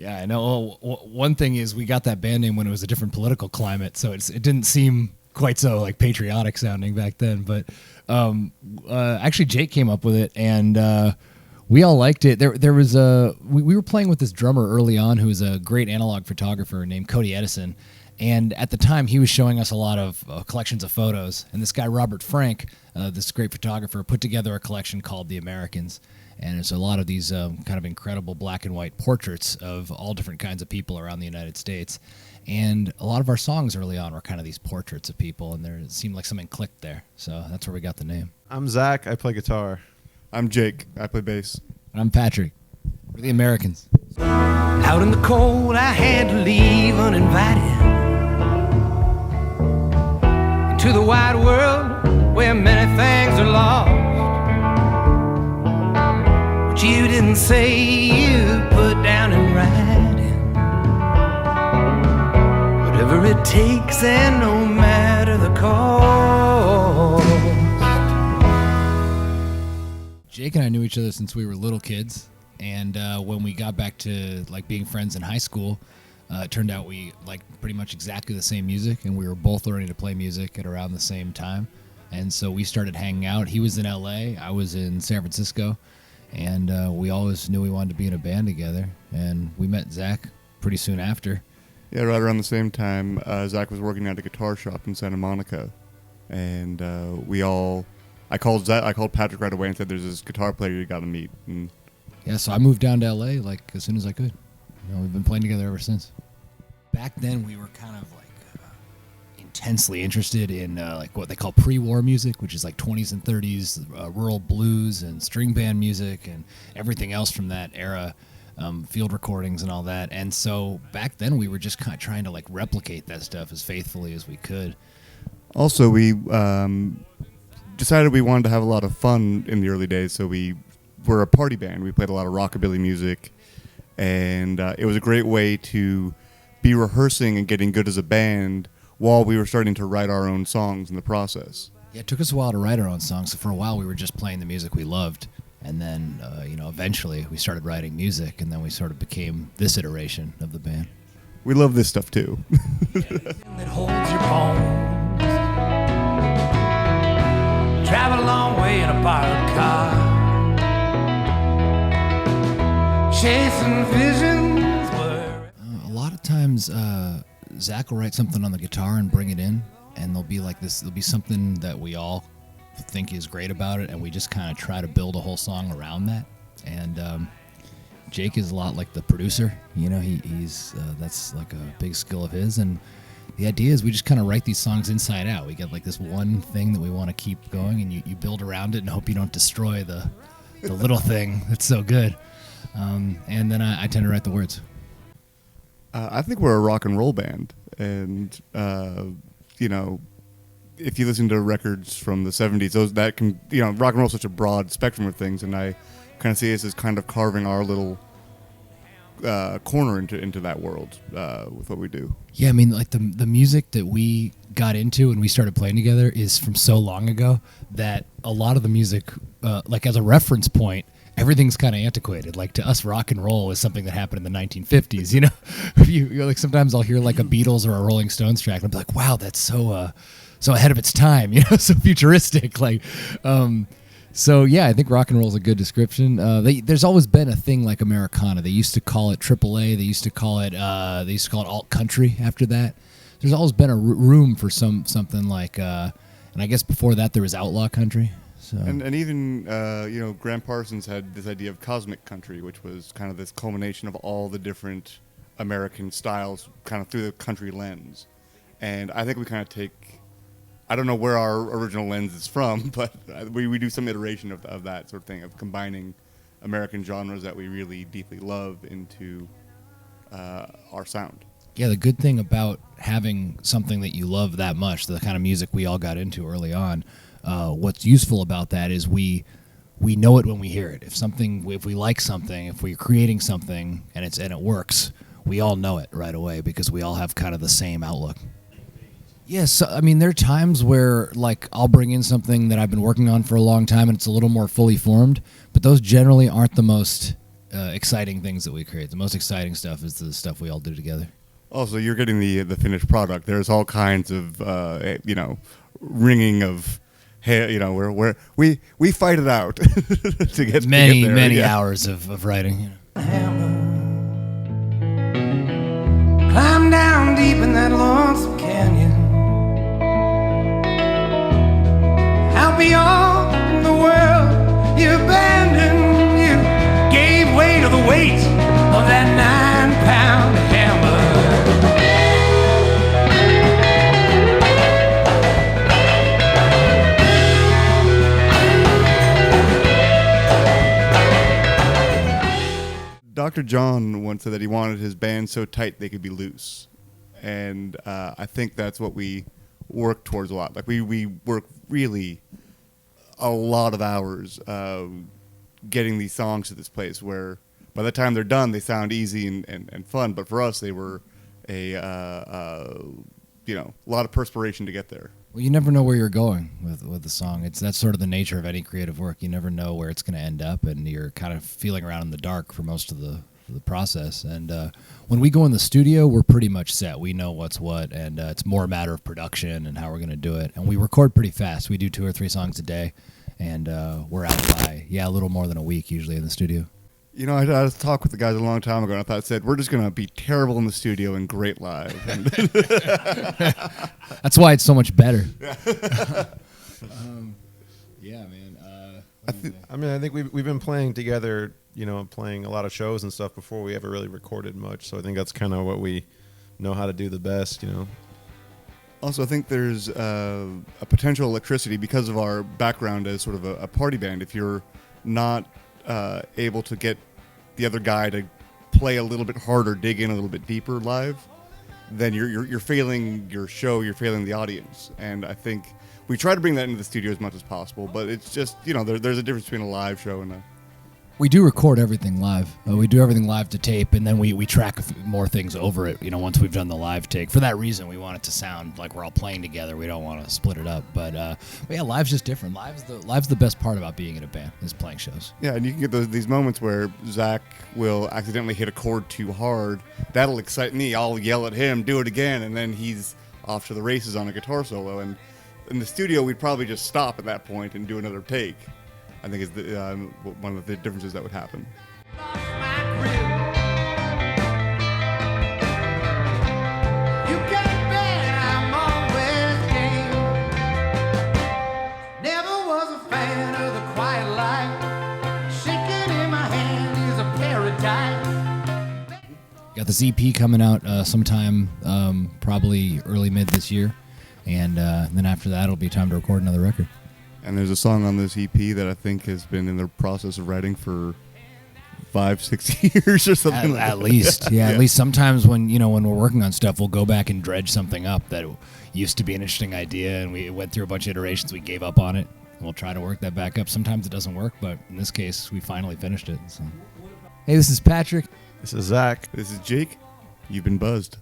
Yeah, I know. Well, one thing is we got that band name when it was a different political climate, so it didn't seem quite so like patriotic sounding back then. But actually, Jake came up with it, and we all liked it. There was we were playing with this drummer early on who was a great analog photographer named Cody Edison. And at the time, he was showing us a lot of collections of photos. And this guy, Robert Frank, this great photographer, put together a collection called The Americans. And it's a lot of these kind of incredible black and white portraits of all different kinds of people around the United States. And a lot of our songs early on were kind of these portraits of people, and it seemed like something clicked there. So that's where we got the name. I'm Zach. I play guitar. I'm Jake. I play bass. And I'm Patrick. We're The Americans. Out in the cold, I had to leave uninvited to the wide world where many things are lost. But you didn't say you put down in writing whatever it takes, and no matter the cost. Jake and I knew each other since we were little kids, and when we got back to like being friends in high school, it turned out we liked pretty much exactly the same music, and we were both learning to play music at around the same time. And so we started hanging out. He was in LA, I was in San Francisco, and we always knew we wanted to be in a band together. And we met Zach pretty soon after. Yeah, right around the same time, Zach was working at a guitar shop in Santa Monica, and I called Patrick right away and said, "There's this guitar player you got to meet." And yeah, so I moved down to LA like as soon as I could. We've been playing together ever since. Back then, we were kind of like intensely interested in like what they call pre-war music, which is like 20s and 30s rural blues and string band music and everything else from that era, field recordings and all that. And so back then, we were just kind of trying to like replicate that stuff as faithfully as we could. Also, we decided we wanted to have a lot of fun in the early days, so we were a party band. We played a lot of rockabilly music. And it was a great way to be rehearsing and getting good as a band while we were starting to write our own songs in the process. Yeah, it took us a while to write our own songs. So for a while, we were just playing the music we loved. And then, eventually we started writing music, and then we sort of became this iteration of the band. We love this stuff, too. That holds your bones. Travel a long way in a borrowed car. Chasing visions were... A lot of times, Zach will write something on the guitar and bring it in, and there'll be something that we all think is great about it, and we just kind of try to build a whole song around that. And Jake is a lot like the producer, he's that's like a big skill of his, and the idea is we just kind of write these songs inside out. We get like this one thing that we want to keep going, and you build around it and hope you don't destroy the little thing that's so good. And then I tend to write the words. I think we're a rock and roll band, and if you listen to records from the 70s, rock and roll is such a broad spectrum of things, and I kind of see us as kind of carving our little corner into that world with what we do. Yeah, I mean, like the music that we got into and we started playing together is from so long ago that a lot of the music, like as a reference point, everything's kind of antiquated. Like to us, rock and roll is something that happened in the 1950s. You're like sometimes I'll hear like a Beatles or a Rolling Stones track, and I'll be like, "Wow, that's so ahead of its time." So futuristic. Like, so yeah, I think rock and roll is a good description. There's always been a thing like Americana. They used to call it AAA. They used to call it alt country. After that, there's always been a room for something like, and I guess before that there was outlaw country. So. And even, Graham Parsons had this idea of cosmic country, which was kind of this culmination of all the different American styles kind of through the country lens. And I think we kind of take, I don't know where our original lens is from, but we do some iteration of that sort of thing, of combining American genres that we really deeply love into our sound. Yeah, the good thing about having something that you love that much, the kind of music we all got into early on, what's useful about that is we know it when we hear it. If we like something, if we're creating something and it works, we all know it right away because we all have kind of the same outlook. Yes, I mean, there are times where like I'll bring in something that I've been working on for a long time and it's a little more fully formed, but those generally aren't the most exciting things that we create. The most exciting stuff is the stuff we all do together. Also, you're getting the finished product. There's all kinds of ringing of, hey, where we fight it out to get Many there. many Yeah. hours of writing. You know. Climb down deep in that lonesome canyon. Out beyond the world you abandoned, you gave way to the weight of that 9-pound hammer. Dr. John once said that he wanted his band so tight they could be loose, and I think that's what we work towards a lot. Like we work really a lot of hours getting these songs to this place where by the time they're done they sound easy and fun, but for us they were a lot of perspiration to get there. Well, you never know where you're going with the song. That's sort of the nature of any creative work. You never know where it's going to end up, and you're kind of feeling around in the dark for most of the process. And when we go in the studio, we're pretty much set. We know what's what, and it's more a matter of production and how we're going to do it. And we record pretty fast. We do 2 or 3 songs a day, and we're out by a little more than a week usually in the studio. I had a talk with the guys a long time ago, and I thought said we're just going to be terrible in the studio and great live. That's why it's so much better. Yeah, man. I think we've been playing together, playing a lot of shows and stuff before we ever really recorded much. So I think that's kind of what we know how to do the best, Also, I think there's a potential electricity because of our background as sort of a party band. If you're not able to get the other guy to play a little bit harder, dig in a little bit deeper live, then you're failing your show, you're failing the audience. And I think we try to bring that into the studio as much as possible, but it's just, there's a difference between a live show and a... We do record everything live. We do everything live to tape, and then we track more things over it, once we've done the live take. For that reason, we want it to sound like we're all playing together. We don't want to split it up. But yeah, live's just different. Live's the best part about being in a band, is playing shows. Yeah, and you can get these moments where Zach will accidentally hit a chord too hard. That'll excite me. I'll yell at him, do it again, and then he's off to the races on a guitar solo. And in the studio, we'd probably just stop at that point and do another take. I think is one of the differences that would happen. Got this EP coming out sometime, probably early mid this year, and then after that, it'll be time to record another record. And there's a song on this EP that I think has been in the process of writing for 5-6 years or something. At least, yeah. At least sometimes when we're working on stuff, we'll go back and dredge something up that used to be an interesting idea, and we went through a bunch of iterations. We gave up on it, and we'll try to work that back up. Sometimes it doesn't work, but in this case, we finally finished it. So. Hey, this is Patrick. This is Zach. This is Jake. You've been buzzed.